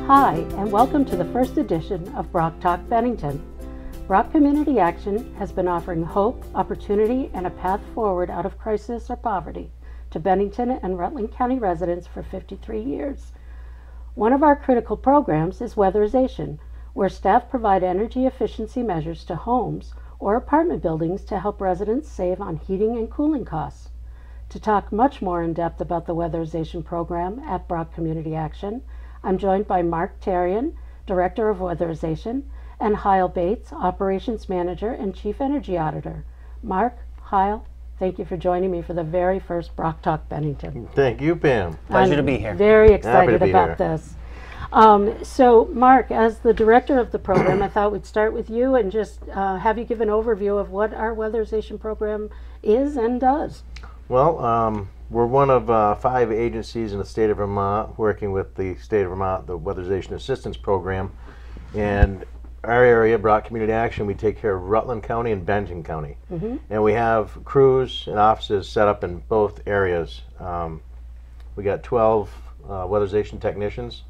Hi, and welcome to the first edition of BROC Talk Bennington. BROC Community Action has been offering hope, opportunity, and a path forward out of crisis or poverty to Bennington and Rutland County residents for 53 years. One of our critical programs is Weatherization, where staff provide energy efficiency measures to homes or apartment buildings to help residents save on heating and cooling costs. To talk much more in depth about the Weatherization program at BROC Community Action, I'm joined by Mark Tarian, Director of Weatherization, and Heil Bates, Operations Manager and Chief Energy Auditor. Mark, Heil, thank you for joining me for the very first BROC Talk Bennington. Thank you, Pam. Pleasure to be here. Very excited about this. So, Mark, as the director of the program, I thought we'd start with you and just have you give an overview of what our Weatherization program is and does. Well, we're one of 5 agencies in the state of Vermont working with the state of Vermont, the Weatherization Assistance Program. And our area, BROC Community Action, we take care of Rutland County and Bennington County. And we have crews and offices set up in both areas. We got 12 weatherization technicians,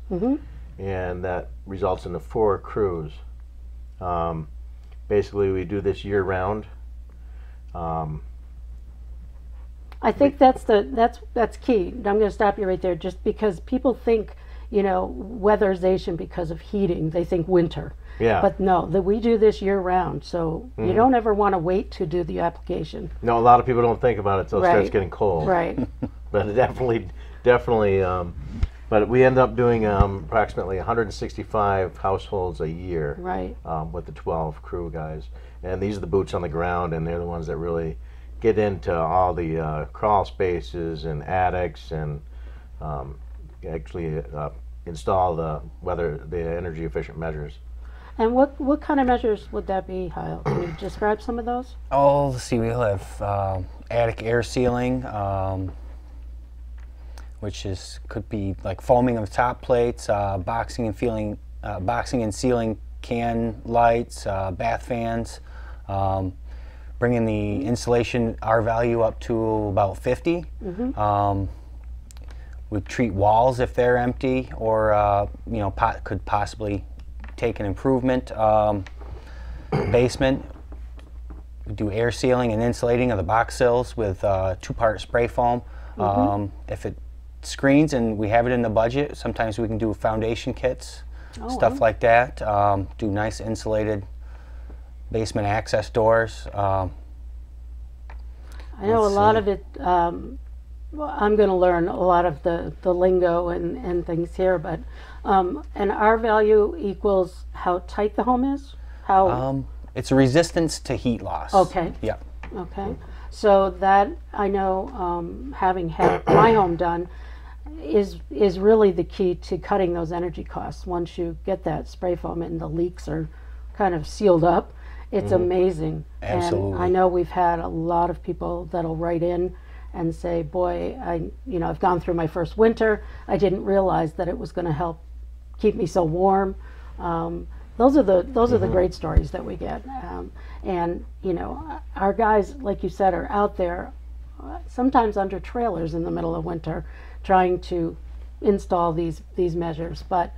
and that results in the 4 crews. Basically, we do this year round. I think that's key. I'm going to stop you right there, just because people think, you know, weatherization because of heating. They think winter. Yeah. But no, that we do this year round. So you don't ever want to wait to do the application. No, a lot of people don't think about it until it starts getting cold. Right. But definitely. But we end up doing approximately 165 households a year. Right. With the 12 crew guys, and these are the boots on the ground, and they're the ones that really get into all the crawl spaces and attics, and actually install the energy efficient measures. And what kind of measures would that be, Heil? Can you describe some of those? Oh, let's see. We'll have attic air sealing, which could be like foaming of top plates, boxing and sealing can lights, bath fans. Bringing the insulation R value up to about 50. We treat walls if they're empty, or you know, could possibly take an improvement. Basement, we do air sealing and insulating of the box sills with 2-part spray foam. If it screens and we have it in the budget, sometimes we can do foundation kits, stuff like that. Do nice insulated basement access doors. I know a lot of it, well, I'm going to learn a lot of the lingo and things here, but an R value equals how tight the home is? How? It's a resistance to heat loss. Okay. Yeah. Okay. So that, I know, having had my home done, is really the key to cutting those energy costs. Once you get that spray foam and the leaks are kind of sealed up, it's amazing. Absolutely. And I know we've had a lot of people that'll write in and say, boy, I've gone through my first winter. I didn't realize that it was going to help keep me so warm. Those are the great stories that we get. And you know, our guys, like you said, are out there sometimes under trailers in the middle of winter trying to install these measures. But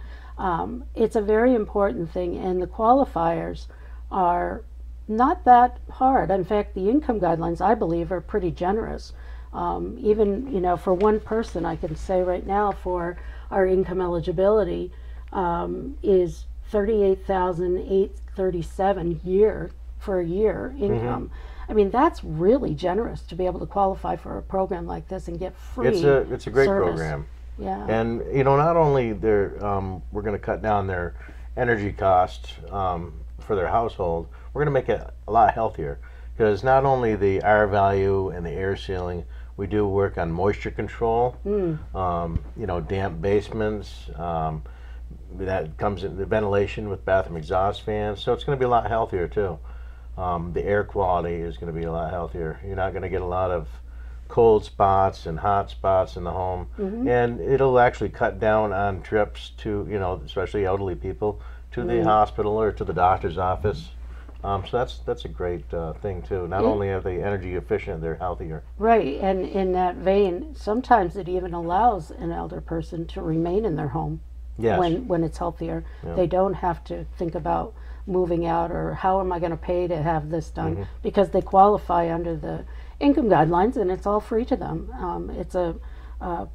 it's a very important thing, and the qualifiers are not that hard. In fact, the income guidelines, I believe, are pretty generous. Even, you know, for one person, I can say right now for our income eligibility is $38,837 for a year income. I mean, that's really generous to be able to qualify for a program like this and get free service. It's a great program. Yeah. And you know, not only we're going to cut down their energy cost for their household, we're going to make it a lot healthier, because not only the R value and the air sealing, we do work on moisture control. You know, damp basements. That comes in the ventilation with bathroom exhaust fans, so it's going to be a lot healthier too. The air quality is going to be a lot healthier. You're not going to get a lot of cold spots and hot spots in the home, and it'll actually cut down on trips to, you know, especially elderly people, to the hospital or to the doctor's office. So that's a great thing too. Not only are they energy efficient, they're healthier. Right, and in that vein, sometimes it even allows an elder person to remain in their home Yes. when it's healthier. Yeah. They don't have to think about moving out or how am I going to pay to have this done, because they qualify under the income guidelines and it's all free to them. It's a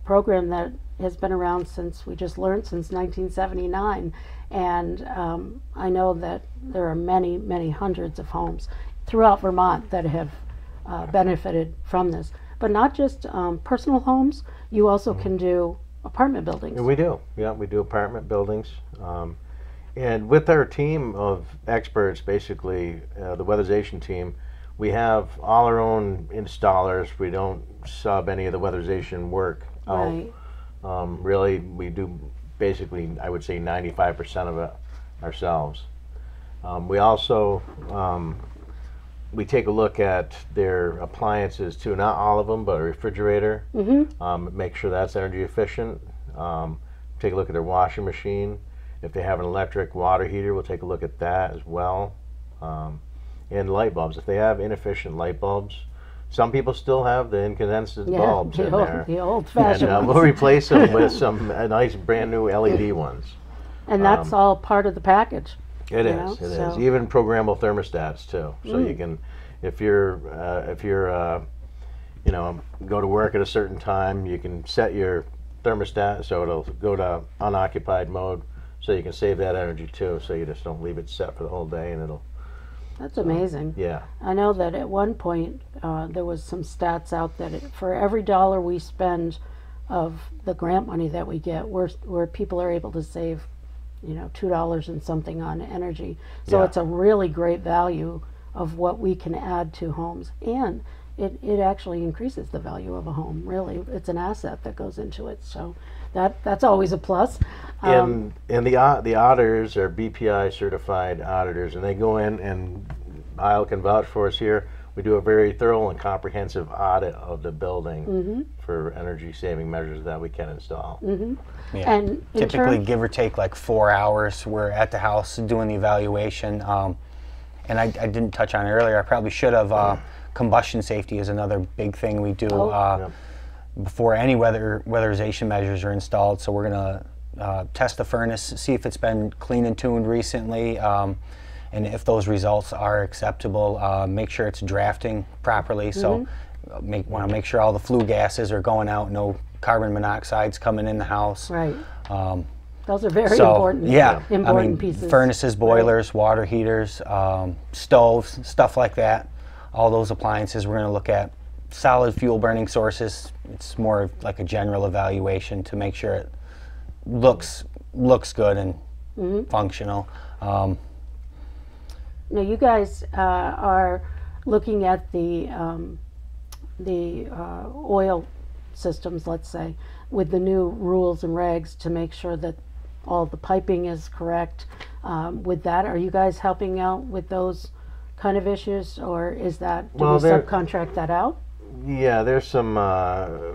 program that has been around since, we just learned, since 1979, and I know that there are many, many hundreds of homes throughout Vermont that have benefited from this. But not just personal homes, you also can do apartment buildings. And we do, yeah, we do apartment buildings. And with our team of experts, basically the weatherization team, we have all our own installers. We don't sub any of the weatherization work out. Right. Really, we do basically, I would say 95% of it ourselves. We also, we take a look at their appliances too, not all of them, but a refrigerator, make sure that's energy efficient. Take a look at their washing machine. If they have an electric water heater, we'll take a look at that as well. And light bulbs, if they have inefficient light bulbs, some people still have the incandescent bulbs in there. The old-fashioned and ones. we'll replace them with some nice brand new LED ones. And that's all part of the package. It is. Even programmable thermostats too. So you can, if you're you know, go to work at a certain time, you can set your thermostat so it'll go to unoccupied mode, so you can save that energy too. So you just don't leave it set for the whole day, and it'll. That's amazing. Yeah. I know that at one point there was some stats out that for every dollar we spend of the grant money that we get, where people are able to save, you know, $2 and something on energy. So it's a really great value of what we can add to homes, and it actually increases the value of a home. Really, it's an asset that goes into it. So that's always a plus. And the auditors are BPI certified auditors, and they go in, and Isle can vouch for us here. We do a very thorough and comprehensive audit of the building for energy saving measures that we can install. Yeah. And typically, give or take like 4 hours, we're at the house doing the evaluation. And I didn't touch on it earlier. I probably should have. Combustion safety is another big thing we do before any weatherization measures are installed. So we're going to test the furnace, see if it's been clean and tuned recently, and if those results are acceptable, make sure it's drafting properly. So want to make sure all the flue gases are going out, no carbon monoxide's coming in the house. Right. Those are very important. Yeah, important pieces. Furnaces, boilers, water heaters, stoves, stuff like that. All those appliances, we're going to look at solid fuel burning sources. It's more like a general evaluation to make sure it looks good and functional. Now you guys are looking at the oil systems, let's say, with the new rules and regs to make sure that all the piping is correct. With that, are you guys helping out with those kind of issues, or is that, do we subcontract that out? Yeah, there's some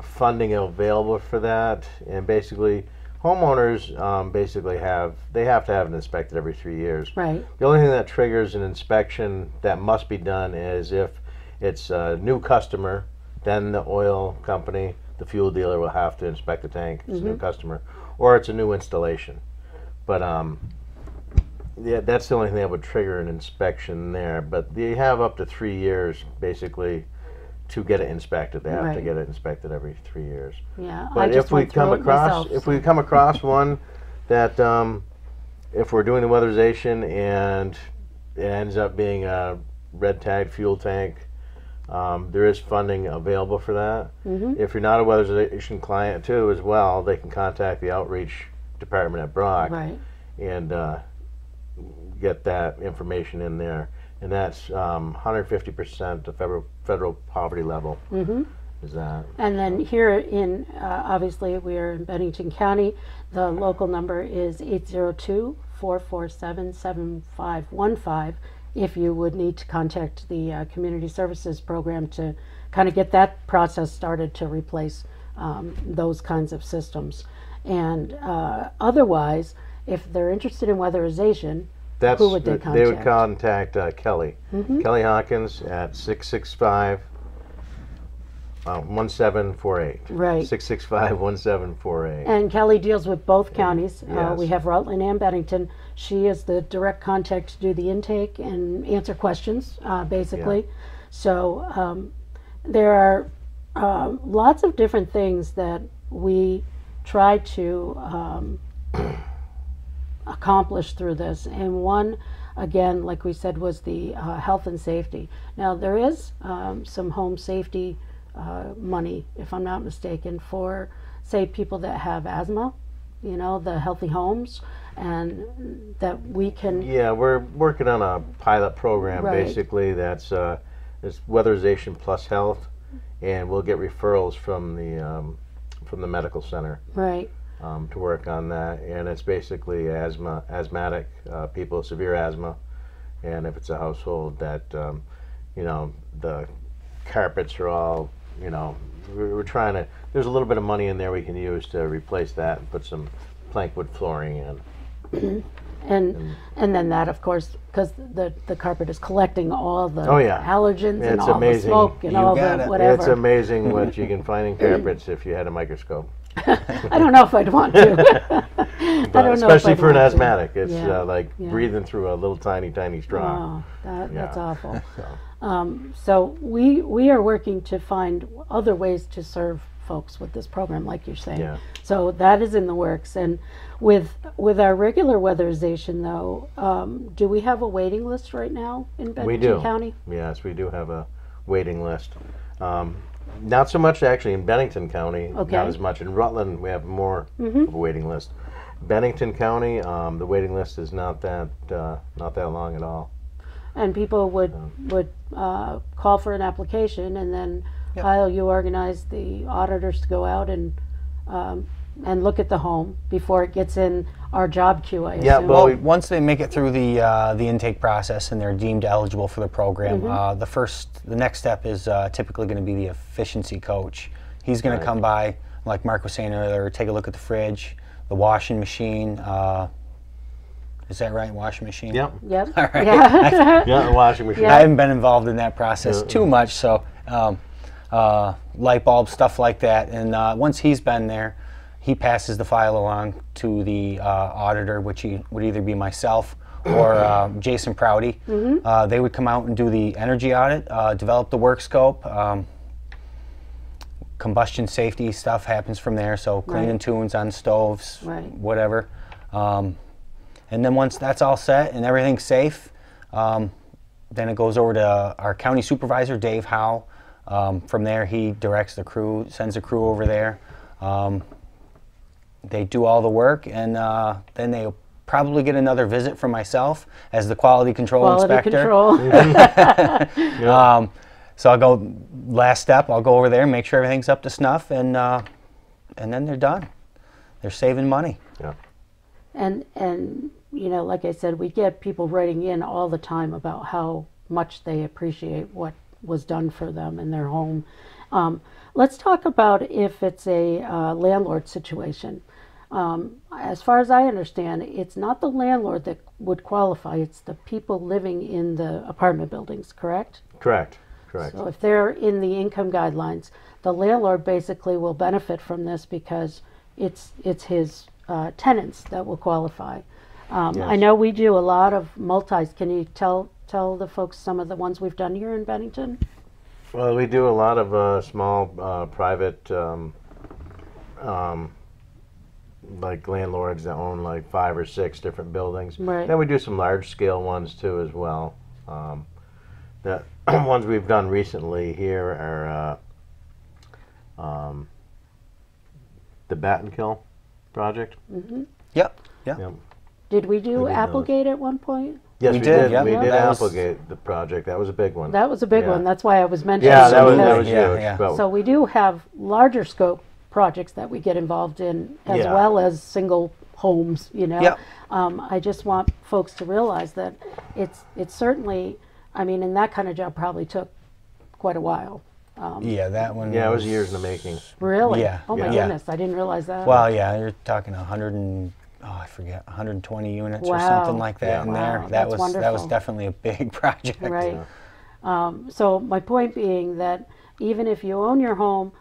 funding available for that, and basically homeowners basically have to have it inspected every 3 years. Right. The only thing that triggers an inspection that must be done is if it's a new customer, then the oil company, the fuel dealer, will have to inspect the tank if it's a new customer, or it's a new installation. But yeah, that's the only thing that would trigger an inspection there. But they have up to 3 years, basically, to get it inspected. They have to get it inspected every 3 years. Yeah, but if we come across one that if we're doing the weatherization and it ends up being a red tag fuel tank, there is funding available for that. If you're not a weatherization client too, as well, they can contact the outreach department at BROC and get that information in there, and that's 150% of federal poverty level. Is that? And then here in obviously we are in Bennington County. The local number is 802-447-7515. If you would need to contact the Community Services Program to kind of get that process started to replace those kinds of systems. And otherwise, if they're interested in weatherization, who would they contact? They would contact Kelly. Kelly Hawkins at 665 1748. Right. 665-1748. And Kelly deals with both counties. Yes. We have Rutland and Bennington. She is the direct contact to do the intake and answer questions, basically. Yeah. So there are lots of different things that we try to accomplish through this. And one, again, like we said, was the health and safety. Now, there is some home safety money, if I'm not mistaken, for, say, people that have asthma, you know, the healthy homes, and that we can... Yeah, we're working on a pilot program, Right. basically, that's it's Weatherization plus health, and we'll get referrals from the medical center. Right. To work on that, and it's basically asthmatic people, severe asthma, and if it's a household that, you know, the carpets are all, you know, we're trying to, there's a little bit of money in there we can use to replace that and put some plank wood flooring in. And then that, of course, because the carpet is collecting all the Oh, yeah. allergens and It's all amazing. the smoke and You all got the it. whatever. It's amazing what you can find in carpets if you had a microscope. I don't know if I'd want to. I But don't know especially if I'd for an want to. asthmatic, it's Yeah. like Yeah. breathing through a little tiny straw. Oh, that's Yeah. awful. So, So we are working to find other ways to serve folks with this program, like you're saying. Yeah. So that is in the works. And with our regular weatherization, though, do we have a waiting list right now in Bennington County? Yes, we do have a waiting list. Not so much actually in Bennington County, Okay. not as much. In Rutland, we have more Mm-hmm. of a waiting list. Bennington County, the waiting list is not that long at all. And people would call for an application, and then Yep. Kyle, you organize the auditors to go out and look at the home before it gets in our job queue. I Yeah, assume. well, Once they make it through the intake process and they're deemed eligible for the program, the next step is typically going to be the efficiency coach. He's going to come by, like Mark was saying earlier, take a look at the fridge, the washing machine. Is that right? Washing machine? Yep. Yep. All right. Yeah. Yeah, the washing machine. I haven't been involved in that process too much, so light bulb, stuff like that. And once he's been there, he passes the file along to the auditor, which would either be myself or Jason Prouty. They would come out and do the energy audit, develop the work scope. Combustion safety stuff happens from there, so cleaning tunes on stoves, whatever. And then once that's all set and everything's safe, then it goes over to our county supervisor, Dave Howe. From there, he directs the crew, sends the crew over there. They do all the work, and then they'll probably get another visit from myself as the quality control inspector. Control. So I'll go, last step, I'll go over there and make sure everything's up to snuff, and then they're done. They're saving money. Yeah. And you know, like I said, we get people writing in all the time about how much they appreciate what was done for them in their home. Let's talk about if it's a landlord situation. As far as I understand, it's not the landlord that would qualify, it's the people living in the apartment buildings, correct? Correct. So if they're in the income guidelines, the landlord basically will benefit from this because it's his tenants that will qualify. I know we do a lot of multis. Can you tell the folks some of the ones we've done here in Bennington? Well, we do a lot of small private like landlords that own like 5 or 6 different buildings. Right. Then we do some large scale ones too as well. The ones we've done recently here are the Bat and Kill project. Yep. Yep. Did we do We did Applegate at one point? Yes, We we did, did. yep. We Yeah. did That was- Applegate the project. That was a big one. That was a big Yeah. one. That's why I was mentioning Yeah, it that was because- huge. Yeah. But So we do have larger scope projects that we get involved in, as Yeah. well as single homes. You know, Yep. I just want folks to realize that it's certainly. I mean, and that kind of job probably took quite a while. Yeah, that one. yeah, it was years in the making. Really? Yeah. Oh my Yeah. goodness, I didn't realize that. Well, yeah, you're talking 120 units or Wow. something like that Yeah. in Wow, there. that's That was wonderful. definitely a big project. Right. So my point being that even if you own your home,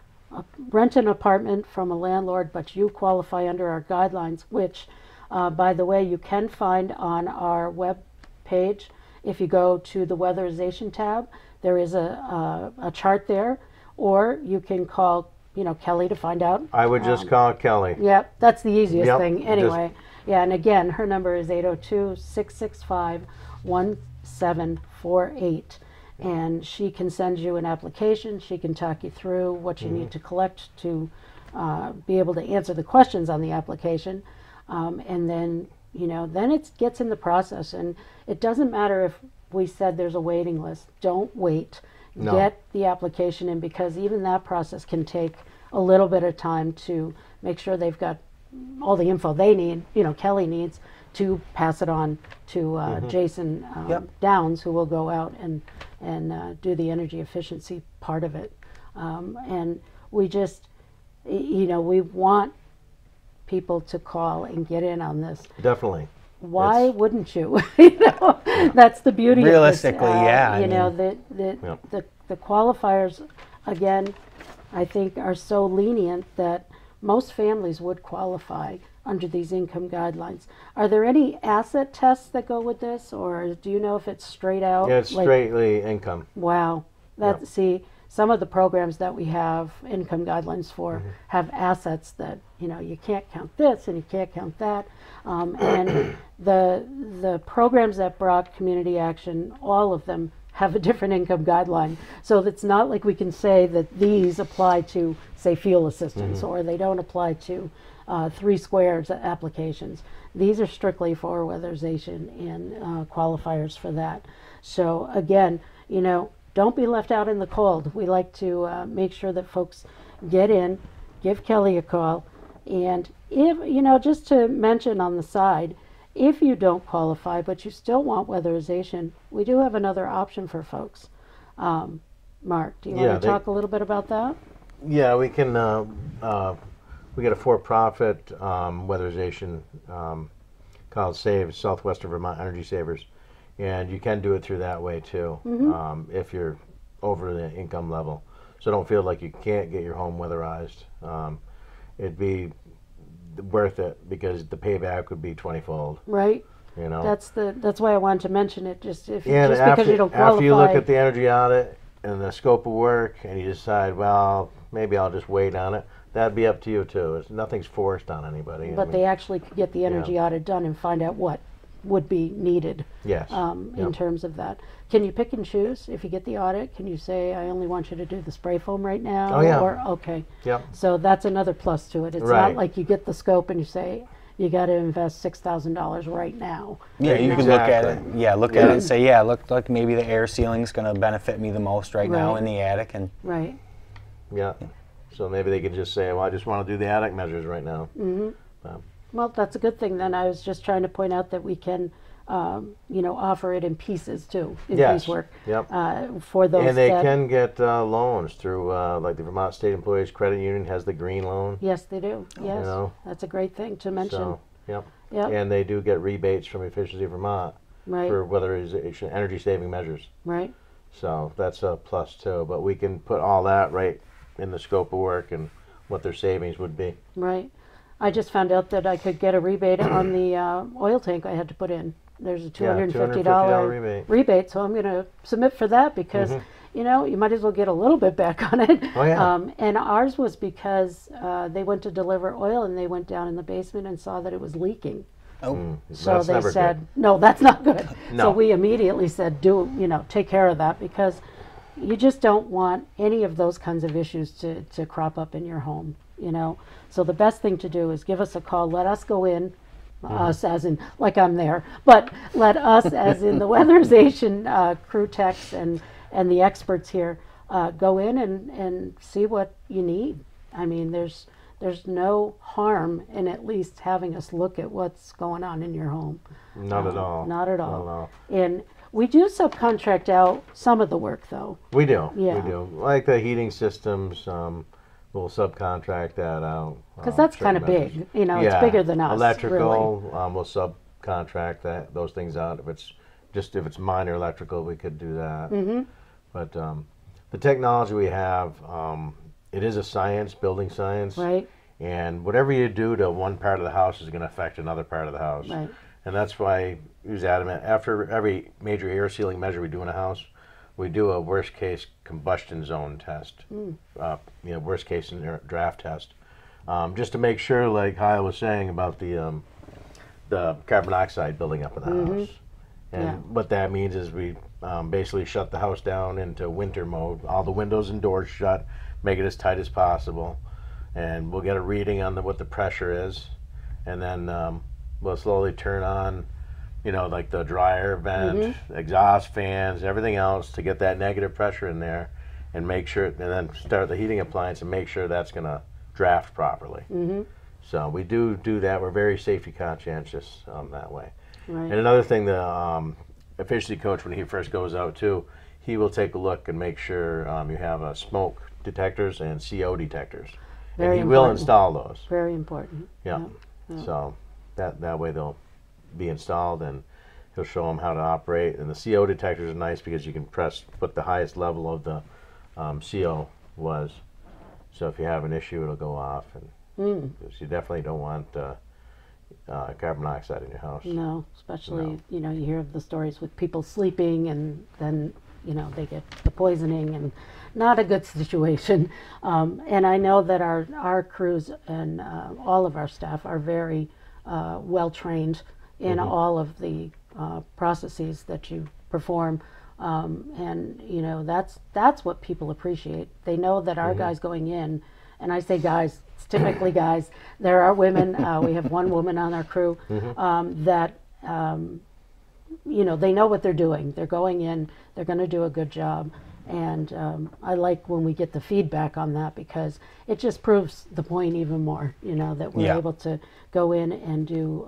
rent an apartment from a landlord, but you qualify under our guidelines, which, by the way, you can find on our web page. If you go to the Weatherization tab, there is a chart there, or you can call, Kelly to find out. I would just call Kelly. Yep, that's the easiest Yep, thing anyway. Yeah, and again, her number is 802-665-1748. And she can send you an application. She can talk you through what you need to collect to be able to answer the questions on the application. And then, then it gets in the process. And it doesn't matter if we said there's a waiting list. Don't wait. No. Get the application in, because even that process can take a little bit of time to make sure they've got all the info they need, Kelly needs, to pass it on to Jason Downs, who will go out and do the energy efficiency part of it. And we just, we want people to call and get in on this. Definitely. Why wouldn't you? That's the beauty realistically, of this. yeah. The qualifiers, again, I think are so lenient that most families would qualify under these income guidelines. Are there any asset tests that go with this, or do you know if it's straight out? Yeah, it's straightly income. Wow. See, some of the programs that we have income guidelines for have assets that, you can't count this and you can't count that. And the programs at BROC Community Action, all of them have a different income guideline. So it's not like we can say that these apply to, say, fuel assistance, or they don't apply to 3 squares applications. These are strictly for weatherization and qualifiers for that. So again, don't be left out in the cold. We like to make sure that folks get in, give Kelly a call, and if, just to mention on the side, if you don't qualify but you still want weatherization, we do have another option for folks. Mark, do you want to talk a little bit about that? Yeah, we can. We get a for-profit weatherization called Southwestern Vermont Energy Savers, and you can do it through that way too, if you're over the income level. So don't feel like you can't get your home weatherized. It'd be worth it, because the payback would be 20-fold. Right. That's why I wanted to mention it. Just because you don't qualify. After you look at the energy audit and the scope of work, and you decide, well, maybe I'll just wait on it, that'd be up to you too. Nothing's forced on anybody. But they actually could get the energy audit done and find out what would be needed. Yes. In terms of that. Can you pick and choose if you get the audit? Can you say, I only want you to do the spray foam right now? Oh, yeah. Okay. Yep. So that's another plus to it. It's not like you get the scope and you say, you got to invest $6,000 right now. Yeah, you can look at it. Yeah, look at it and say, yeah, look, maybe the air sealing is going to benefit me the most right now in the attic. And right. Yeah. So maybe they could just say, well, I just want to do the attic measures right now. Well, that's a good thing then. I was just trying to point out that we can, offer it in pieces too, in piecework. For those. And they can get loans through, like the Vermont State Employees Credit Union has the green loan. Yes, they do. Yes, that's a great thing to mention. So, and they do get rebates from Efficiency Vermont for weatherization, energy saving measures. Right. So that's a plus too. But we can put all that right in the scope of work and what their savings would be. Right. I just found out that I could get a rebate on the oil tank I had to put in. There's a $250 rebate, so I'm going to submit for that because, you might as well get a little bit back on it. Oh, yeah. And ours was because they went to deliver oil and they went down in the basement and saw that it was leaking. Oh. So they said, no, that's not good. No. So we immediately said, take care of that, because you just don't want any of those kinds of issues to crop up in your home, So the best thing to do is give us a call. Let us go in, us as in, like I'm there, but let us as in the weatherization crew techs and the experts here go in and see what you need. I mean, there's no harm in at least having us look at what's going on in your home. Not at all. Not at all. Not at all. And we do subcontract out some of the work, though. We do. Yeah. We do. Like the heating systems, we'll subcontract that out. Because that's kind of big. It's bigger than us. Electrical, really. We'll subcontract those things out. If it's minor electrical, we could do that. But the technology we have, it is a science, building science. Right. And whatever you do to one part of the house is going to affect another part of the house. Right. And that's why he was adamant. After every major air sealing measure we do in a house, we do a worst case combustion zone test. Worst case draft test. Just to make sure, like Kyle was saying about the carbon dioxide building up in the house. And what that means is we basically shut the house down into winter mode. All the windows and doors shut, make it as tight as possible. And we'll get a reading on what the pressure is, and then we'll slowly turn on, like the dryer vent, exhaust fans, everything else to get that negative pressure in there, and make sure, and then start the heating appliance and make sure that's going to draft properly. So we do that. We're very safety conscientious that way. Right. And another thing, the efficiency coach, when he first goes out too, he will take a look and make sure you have smoke detectors and CO detectors. Very and he will important. install those. Very important. Yeah. So that way they'll be installed, and he'll show them how to operate. And the CO detectors are nice because you can press what the highest level of the CO was. So if you have an issue, it'll go off. And because you definitely don't want carbon dioxide in your house. No, especially you hear of the stories with people sleeping and then they get the poisoning, and not a good situation. And I know that our crews and all of our staff are very well trained in all of the processes that you perform. And that's what people appreciate. They know that our guys going in, and I say guys, it's typically guys. There are women. We have one woman on our crew that they know what they're doing. They're going in. They're going to do a good job. And I like when we get the feedback on that, because it just proves the point even more. That we're able to go in and do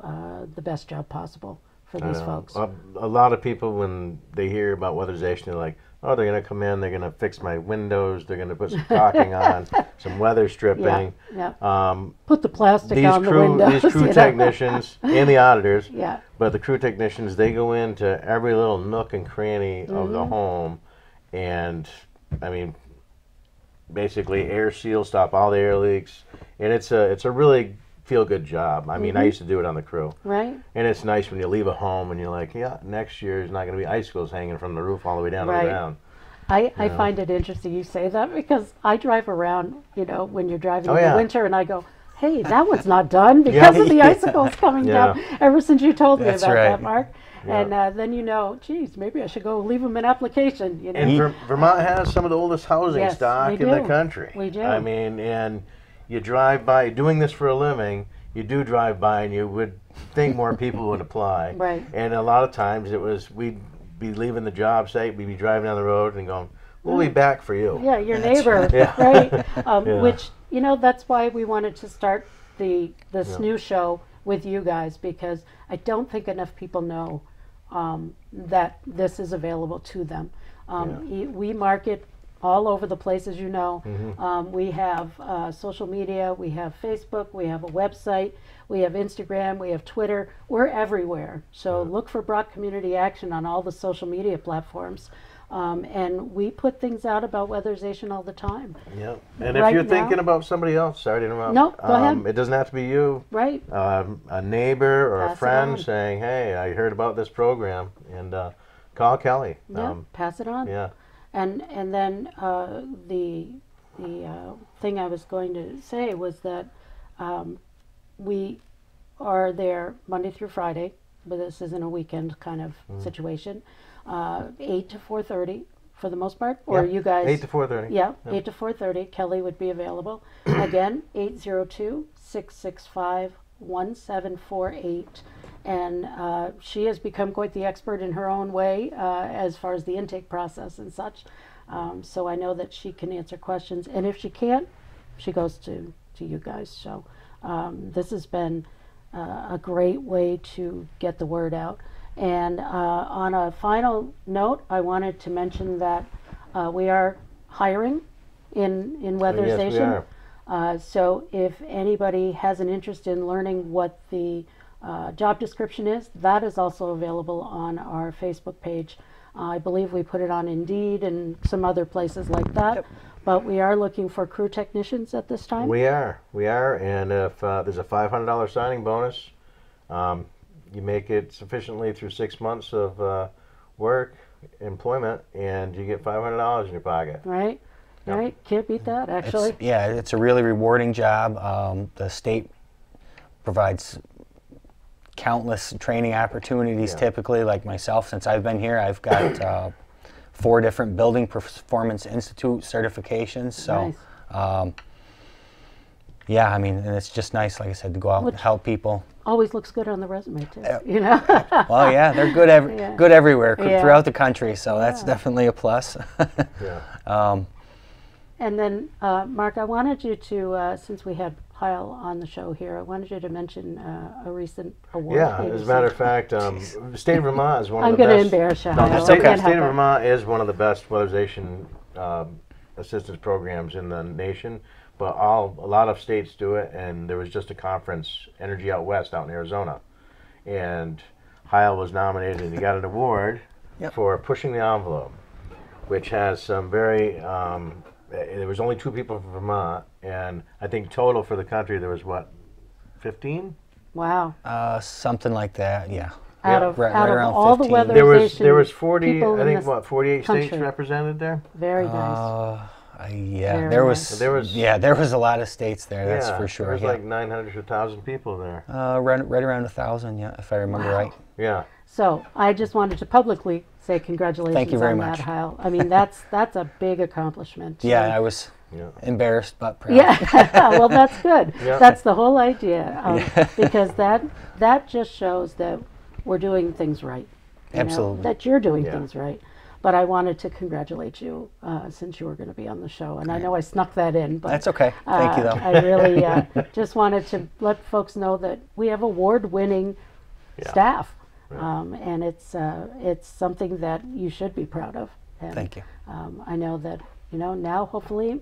the best job possible for these folks. A lot of people, when they hear about weatherization, they're like, oh, they're going to come in, they're going to fix my windows, they're going to put some caulking on, some weather stripping. Put the plastic on the windows. These crew technicians and the auditors, Yeah. but the crew technicians, they go into every little nook and cranny of the home, and I mean, basically air seal, stop all the air leaks, and it's a really feel-good job. I mean, I used to do it on the crew. Right. And it's nice when you leave a home and you're like, yeah, next year is not going to be icicles hanging from the roof all the way down to the ground. I find it interesting you say that, because I drive around, when you're driving in the winter, and I go, hey, that one's not done because of the icicles coming down. Ever since you told me about that, Mark. And then geez, maybe I should go leave them an application. And Vermont has some of the oldest housing stock in the country. We do. I mean, and you drive by, doing this for a living, you do drive by and you would think more people would apply. Right. And a lot of times we'd be leaving the job site, we'd be driving down the road and going, we'll be back for you. Yeah, your neighbor, right? Which, that's why we wanted to start this new show with you guys, because I don't think enough people know that this is available to them. We market all over the place, as you know. We have social media, we have Facebook, we have a website, we have Instagram, we have Twitter. We're everywhere. So look for BROC Community Action on all the social media platforms. And we put things out about weatherization all the time. Yeah. And if you're thinking about somebody else, sorry to interrupt. No, go ahead. It doesn't have to be you. Right. A neighbor or Pass a friend saying, hey, I heard about this program, and call Kelly. Yeah, pass it on. Yeah. And then the thing I was going to say was that we are there Monday through Friday, but this isn't a weekend kind of situation. 8 to 4:30 for the most part, or you guys? 8 to 4:30. Yeah, 8 to 4:30. Kelly would be available. Again, 802-665-1748. And she has become quite the expert in her own way as far as the intake process and such. So I know that she can answer questions. And if she can't, she goes to you guys. So this has been a great way to get the word out. And on a final note, I wanted to mention that we are hiring in weatherization. Yes, we are. So if anybody has an interest in learning what the job description is, that is also available on our Facebook page. I believe we put it on Indeed and some other places like that. Yep. But we are looking for crew technicians at this time. We are, and if there's a $500 signing bonus, you make it sufficiently through 6 months of work, employment, and you get $500 in your pocket. Right, Yep. right. Can't beat that, actually. It's a really rewarding job. The state provides countless training opportunities. Yeah. Typically, like myself, since I've been here, I've got 4 different Building Performance Institute certifications. So, Nice. yeah, I mean, and it's just nice, like I said, to go out and help people. Always looks good on the resume, too, you know? Well, yeah, they're good Yeah. good everywhere Yeah. throughout the country, so that's definitely a plus. Yeah. And then, Mark, I wanted you to, since we had Kyle on the show here, I wanted you to mention a recent award. Yeah, he as a matter of received. fact, the state of Vermont is one I'm of the going to best. embarrass you, No, Kyle. the I can't state help of it. Vermont is one of the best weatherization assistance programs in the nation, but a lot of states do it, and there was just a conference, Energy Out West, out in Arizona, and Kyle was nominated and he got an award Yep. for pushing the envelope, which has some very, there was only 2 people from Vermont, and I think total for the country there was what, 15? Wow. Something like that, yeah. Out of, Right- out right of around all the 15. weatherization There was 40, people I in think this what, 48 states country. represented there? Very nice. Yeah, Very there nice. was, There was- there was a lot of states there. That's Yeah, for sure. There was Yeah. like 900 to 1,000 people there. Right around 1,000, yeah, if I remember right. Yeah. So I just wanted to publicly say congratulations Thank you very on much. that, Kyle. I mean, that's a big accomplishment. Yeah, I was Yeah. embarrassed but proud. Yeah, well, that's good. Yeah. That's the whole idea, because that just shows that we're doing things right. you know, Absolutely. that you're doing Yeah. things right. But I wanted to congratulate you since you were going to be on the show, and I know I snuck that in. But That's okay. Thank you, though. I really just wanted to let folks know that we have award-winning Yeah. staff, Right. and it's something that you should be proud of. And, Thank you. I know that now hopefully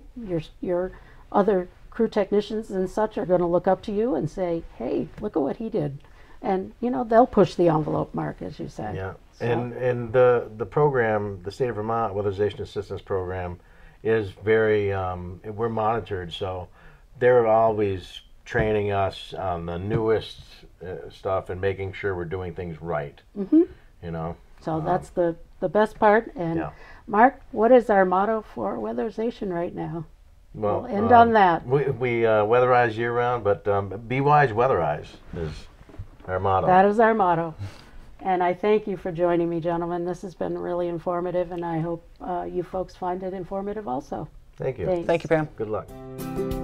your other crew technicians and such are going to look up to you and say, "Hey, look at what he did," and they'll push the envelope, Mark, as you said. Yeah. So- And the program, the State of Vermont Weatherization Assistance Program, is very, we're monitored, so they're always training us on the newest stuff and making sure we're doing things right. Mm-hmm. You know? So that's the best part. And Yeah. Mark, what is our motto for weatherization right now? Well, We'll end on that. We weatherize year round, but be wise, weatherize is our motto. That is our motto. And I thank you for joining me, gentlemen. This has been really informative, and I hope you folks find it informative also. Thank you. Thanks. Thank you, Pam. Good luck.